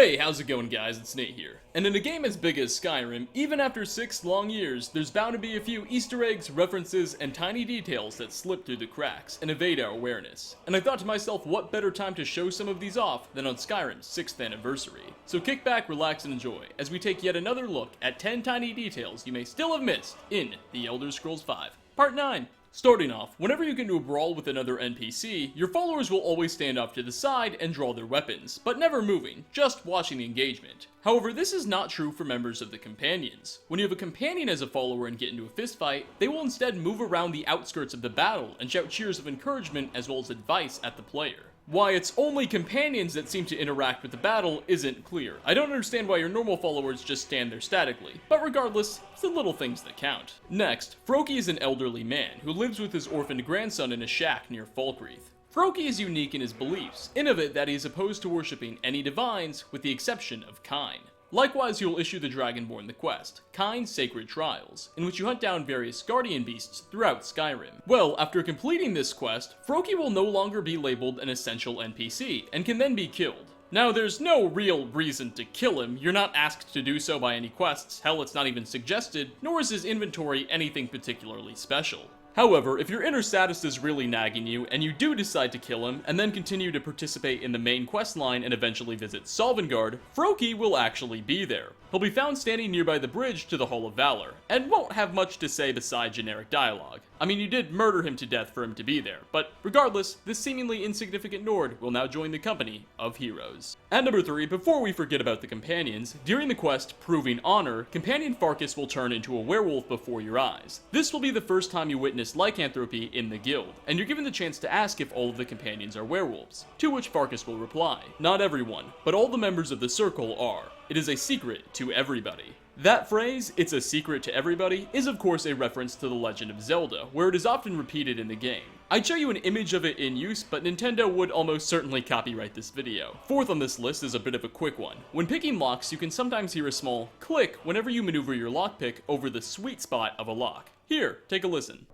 Hey, how's it going guys? It's Nate here. And in a game as big as Skyrim, even after 6 long years, there's bound to be a few Easter eggs, references, and tiny details that slip through the cracks and evade our awareness. And I thought to myself, what better time to show some of these off than on Skyrim's 6th anniversary. So kick back, relax, and enjoy as we take yet another look at 10 tiny details you may still have missed in The Elder Scrolls V, Part 9. Starting off, whenever you get into a brawl with another NPC, your followers will always stand off to the side and draw their weapons, but never moving, just watching the engagement. However, this is not true for members of the Companions. When you have a companion as a follower and get into a fistfight, they will instead move around the outskirts of the battle and shout cheers of encouragement as well as advice at the player. Why it's only companions that seem to interact with the battle isn't clear. I don't understand why your normal followers just stand there statically, but regardless, it's the little things that count. Next, Froki is an elderly man who lives with his orphaned grandson in a shack near Falkreath. Froki is unique in his beliefs, in of it that he is opposed to worshipping any divines with the exception of Kine. Likewise, you'll issue the Dragonborn the quest, Kine's Sacred Trials, in which you hunt down various guardian beasts throughout Skyrim. Well, after completing this quest, Froki will no longer be labeled an essential NPC, and can then be killed. Now, there's no real reason to kill him, you're not asked to do so by any quests, hell it's not even suggested, nor is his inventory anything particularly special. However, if your inner sadist is really nagging you, and you do decide to kill him, and then continue to participate in the main quest line and eventually visit Sovngarde, Froki will actually be there. He'll be found standing nearby the bridge to the Hall of Valor, and won't have much to say beside generic dialogue. I mean, you did murder him to death for him to be there, but regardless, this seemingly insignificant Nord will now join the company of heroes. At number 3, before we forget about the companions, during the quest Proving Honor, Companion Farkas will turn into a werewolf before your eyes. This will be the first time you witness lycanthropy in the guild, and you're given the chance to ask if all of the companions are werewolves, to which Farkas will reply, not everyone, but all the members of the circle are. It is a secret to everybody. That phrase, "it's a secret to everybody," is of course a reference to The Legend of Zelda, where it is often repeated in the game. I'd show you an image of it in use, but Nintendo would almost certainly copyright this video. Fourth on this list is a bit of a quick one. When picking locks, you can sometimes hear a small click whenever you maneuver your lockpick over the sweet spot of a lock. Here, take a listen.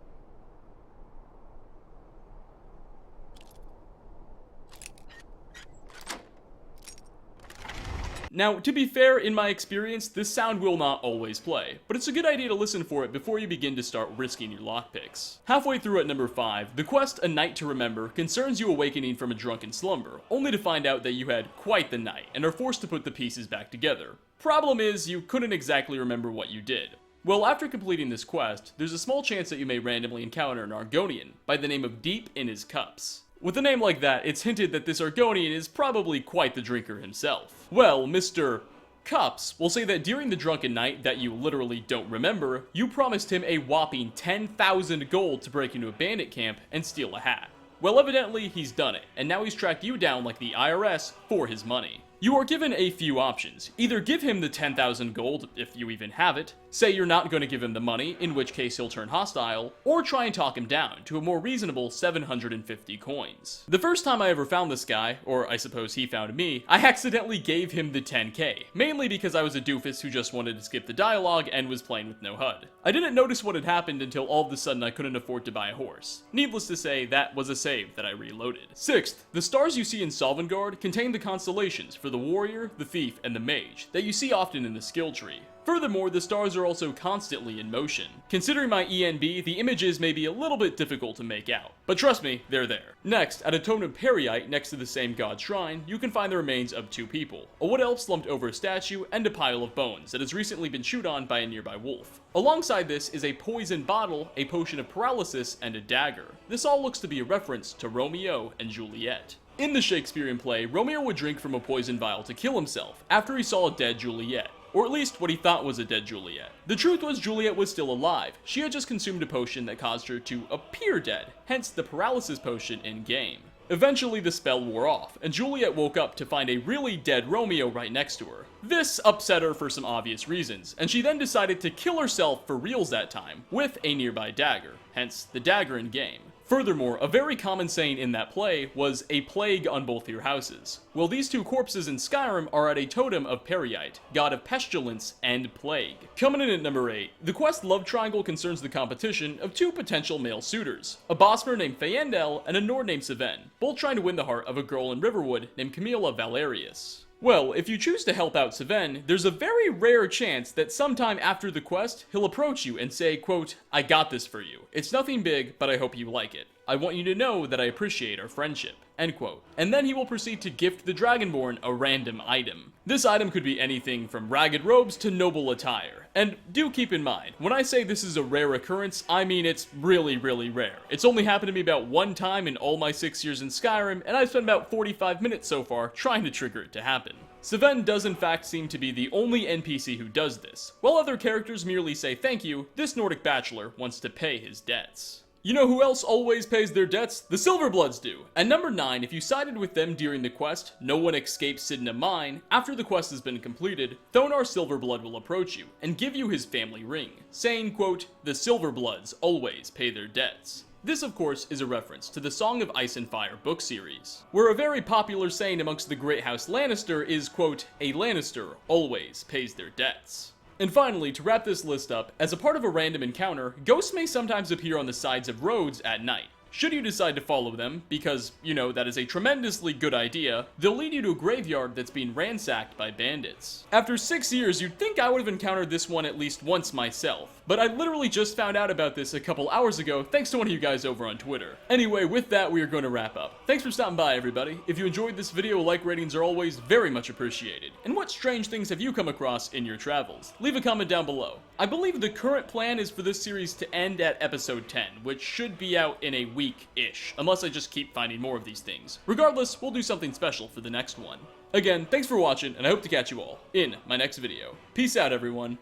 Now, to be fair, in my experience, this sound will not always play, but it's a good idea to listen for it before you begin to start risking your lockpicks. Halfway through at number 5, the quest A Night to Remember concerns you awakening from a drunken slumber, only to find out that you had quite the night and are forced to put the pieces back together. Problem is, you couldn't exactly remember what you did. Well, after completing this quest, there's a small chance that you may randomly encounter an Argonian by the name of Deep in His Cups. With a name like that, it's hinted that this Argonian is probably quite the drinker himself. Well, Mr. Cups will say that during the drunken night that you literally don't remember, you promised him a whopping 10,000 gold to break into a bandit camp and steal a hat. Well, evidently he's done it, and now he's tracked you down like the IRS for his money. You are given a few options. Either give him the 10,000 gold, if you even have it, say you're not going to give him the money, in which case he'll turn hostile, or try and talk him down to a more reasonable 750 coins. The first time I ever found this guy, or I suppose he found me, I accidentally gave him the 10k, mainly because I was a doofus who just wanted to skip the dialogue and was playing with no HUD. I didn't notice what had happened until all of a sudden I couldn't afford to buy a horse. Needless to say, that was a save that I reloaded. Sixth, the stars you see in Sovngarde contain the constellations for the warrior, the thief, and the mage that you see often in the skill tree. Furthermore, the stars are also constantly in motion. Considering my ENB, the images may be a little bit difficult to make out, but trust me, they're there. Next, at a Tome of Periite next to the same god shrine, you can find the remains of 2 people, a wood elf slumped over a statue, and a pile of bones that has recently been chewed on by a nearby wolf. Alongside this is a poison bottle, a potion of paralysis, and a dagger. This all looks to be a reference to Romeo and Juliet. In the Shakespearean play, Romeo would drink from a poison vial to kill himself after he saw a dead Juliet. Or at least what he thought was a dead Juliet. The truth was Juliet was still alive. She had just consumed a potion that caused her to appear dead, hence the paralysis potion in-game. Eventually the spell wore off, and Juliet woke up to find a really dead Romeo right next to her. This upset her for some obvious reasons, and she then decided to kill herself for reals that time, with a nearby dagger, hence the dagger in-game. Furthermore, a very common saying in that play was a plague on both your houses. Well, these 2 corpses in Skyrim are at a totem of Periite, god of pestilence and plague. Coming in at number 8, the quest Love Triangle concerns the competition of 2 potential male suitors, a Bosmer named Fayendel and a Nord named Seven, both trying to win the heart of a girl in Riverwood named Camilla Valerius. Well, if you choose to help out Seven, there's a very rare chance that sometime after the quest, he'll approach you and say, quote, "I got this for you. It's nothing big, but I hope you like it. I want you to know that I appreciate our friendship," end quote. And then he will proceed to gift the Dragonborn a random item. This item could be anything from ragged robes to noble attire. And do keep in mind, when I say this is a rare occurrence, I mean it's really, really rare. It's only happened to me about one time in all my 6 years in Skyrim, and I've spent about 45 minutes so far trying to trigger it to happen. Seven does in fact seem to be the only NPC who does this. While other characters merely say thank you, this Nordic bachelor wants to pay his debts. You know who else always pays their debts? The Silverbloods do. At number 9, if you sided with them during the quest, No One Escapes Hidden a Mine, after the quest has been completed, Thonar Silverblood will approach you and give you his family ring, saying, quote, "The Silverbloods always pay their debts." This, of course, is a reference to the Song of Ice and Fire book series, where a very popular saying amongst the Great House Lannister is, quote, "A Lannister always pays their debts." And finally, to wrap this list up, as a part of a random encounter, ghosts may sometimes appear on the sides of roads at night. Should you decide to follow them, because, you know, that is a tremendously good idea, they'll lead you to a graveyard that's being ransacked by bandits. After 6 years, you'd think I would have encountered this one at least once myself, but I literally just found out about this a couple hours ago thanks to one of you guys over on Twitter. Anyway, with that, we are going to wrap up. Thanks for stopping by, everybody. If you enjoyed this video, like ratings are always very much appreciated. And what strange things have you come across in your travels? Leave a comment down below. I believe the current plan is for this series to end at episode 10, which should be out in a week-ish, unless I just keep finding more of these things. Regardless, we'll do something special for the next one. Again, thanks for watching, and I hope to catch you all in my next video. Peace out, everyone.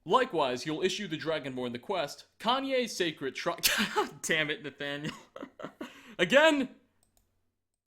Likewise, you'll issue the Dragonborn the quest, Kanye's Sacred Shrine. Damn it, Nathaniel. Again!